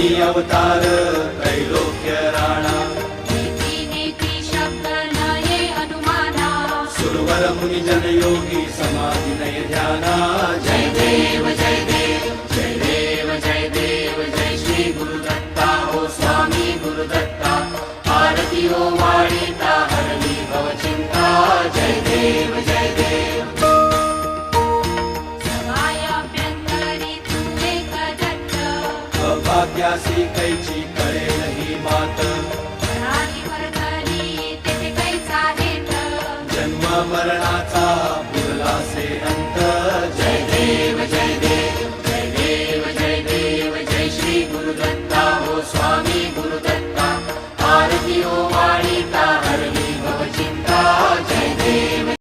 स्वामी अवतार त्रैलोक्य राणा नीती नीती शब्द नये अनुमाना सुरवर मुनि जन योगी समाधि नय ध्याना जय देव जय देव जय देव जय देव जय श्री गुरुदत्ता हो स्वामी गुरुदत्ता आरती हो वाळीता हरली भवचिंता जय देव जय देव सवायाभ्यंतरी तू एक दत्त अभाग्यासी कैची कळेल ही मात प्राणी वर्धनी तेथे कैसा हेत जन्म मरणाचा पुरला से अंत जय देव जय